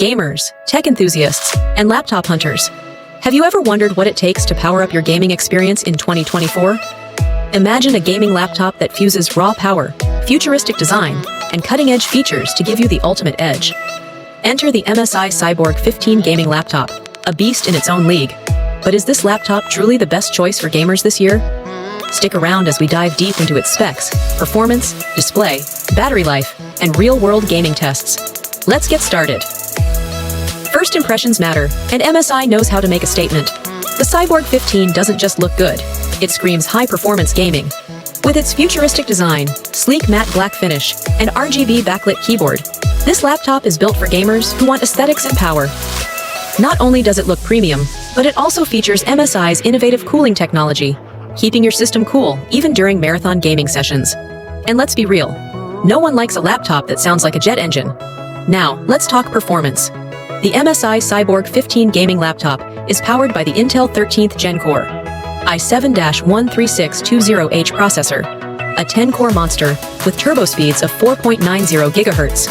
Gamers, tech enthusiasts, and laptop hunters. Have you ever wondered what it takes to power up your gaming experience in 2024? Imagine a gaming laptop that fuses raw power, futuristic design, and cutting-edge features to give you the ultimate edge. Enter the MSI Cyborg 15 gaming laptop, a beast in its own league. But is this laptop truly the best choice for gamers this year? Stick around as we dive deep into its specs, performance, display, battery life, and real-world gaming tests. Let's get started. First impressions matter, and MSI knows how to make a statement. The Cyborg 15 doesn't just look good, it screams high-performance gaming. With its futuristic design, sleek matte black finish, and RGB backlit keyboard, this laptop is built for gamers who want aesthetics and power. Not only does it look premium, but it also features MSI's innovative cooling technology, keeping your system cool even during marathon gaming sessions. And let's be real, no one likes a laptop that sounds like a jet engine. Now, let's talk performance. The MSI Cyborg 15 gaming laptop is powered by the Intel 13th Gen Core i7-13620H processor, a 10-core monster with turbo speeds of 4.90 GHz.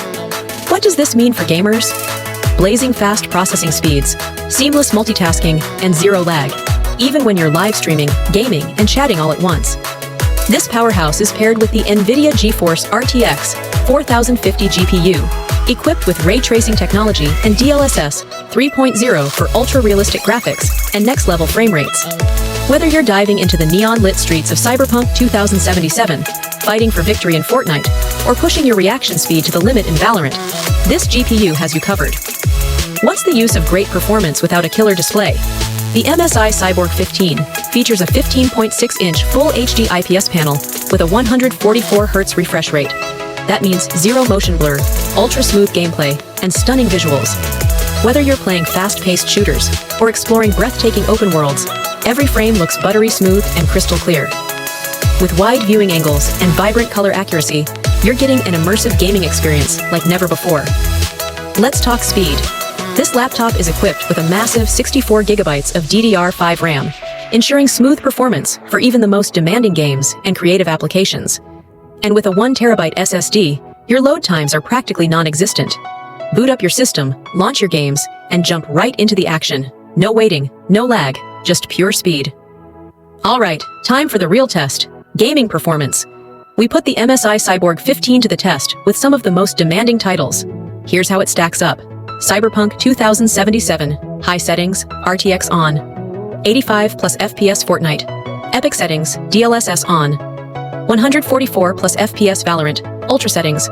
What does this mean for gamers? Blazing fast processing speeds, seamless multitasking, and zero lag, even when you're live streaming, gaming, and chatting all at once. This powerhouse is paired with the NVIDIA GeForce RTX 4050 GPU, equipped with ray tracing technology and DLSS 3.0 for ultra-realistic graphics and next-level frame rates. Whether you're diving into the neon-lit streets of Cyberpunk 2077, fighting for victory in Fortnite, or pushing your reaction speed to the limit in Valorant, this GPU has you covered. What's the use of great performance without a killer display? The MSI Cyborg 15 features a 15.6-inch Full HD IPS panel with a 144Hz refresh rate. That means zero motion blur, ultra-smooth gameplay, and stunning visuals. Whether you're playing fast-paced shooters or exploring breathtaking open worlds, every frame looks buttery smooth and crystal clear. With wide viewing angles and vibrant color accuracy, you're getting an immersive gaming experience like never before. Let's talk speed. This laptop is equipped with a massive 64 GB of DDR5 RAM, ensuring smooth performance for even the most demanding games and creative applications. And with a 1 TB SSD, your load times are practically non-existent. Boot up your system, launch your games, and jump right into the action. No waiting, no lag, just pure speed. Alright, time for the real test, gaming performance. We put the MSI Cyborg 15 to the test with some of the most demanding titles. Here's how it stacks up. Cyberpunk 2077, high settings, RTX on. 85 plus FPS Fortnite. Epic settings, DLSS on. 144 plus FPS Valorant, ultra settings.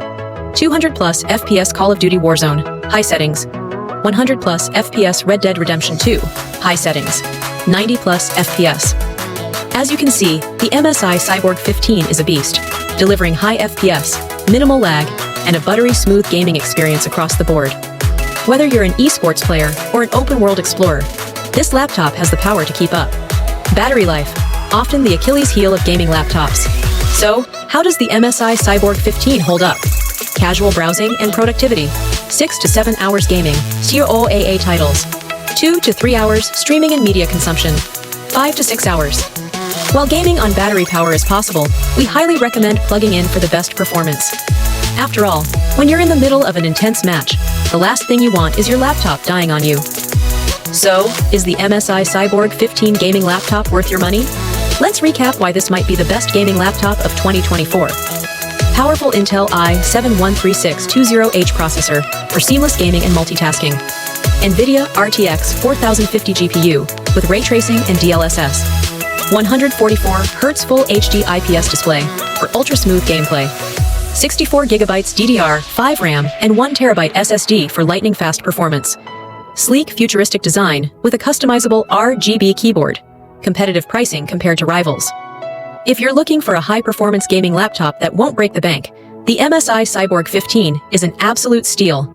200 plus FPS Call of Duty Warzone, high settings. 100 plus FPS Red Dead Redemption 2, high settings. 90 plus FPS. As you can see, the MSI Cyborg 15 is a beast, delivering high FPS, minimal lag, and a buttery smooth gaming experience across the board. Whether you're an esports player or an open-world explorer, this laptop has the power to keep up. Battery life, often the Achilles heel of gaming laptops. So, how does the MSI Cyborg 15 hold up? Casual browsing and productivity, 6 to 7 hours gaming, COAA titles, 2 to 3 hours streaming and media consumption, 5 to 6 hours. While gaming on battery power is possible, we highly recommend plugging in for the best performance. After all, when you're in the middle of an intense match, the last thing you want is your laptop dying on you. So, is the MSI Cyborg 15 gaming laptop worth your money? Let's recap why this might be the best gaming laptop of 2024. Powerful Intel i7-13620H processor for seamless gaming and multitasking. NVIDIA RTX 4050 GPU with ray tracing and DLSS. 144Hz Full HD IPS display for ultra-smooth gameplay. 64 GB DDR5 RAM and 1 TB SSD for lightning-fast performance. Sleek, futuristic design with a customizable RGB keyboard. Competitive pricing compared to rivals. If you're looking for a high-performance gaming laptop that won't break the bank, the MSI Cyborg 15 is an absolute steal.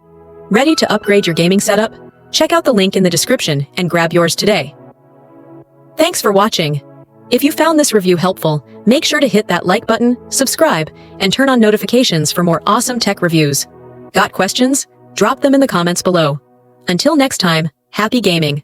Ready to upgrade your gaming setup? Check out the link in the description and grab yours today. Thanks for watching. If you found this review helpful, make sure to hit that like button, subscribe, and turn on notifications for more awesome tech reviews. Got questions? Drop them in the comments below. Until next time, happy gaming!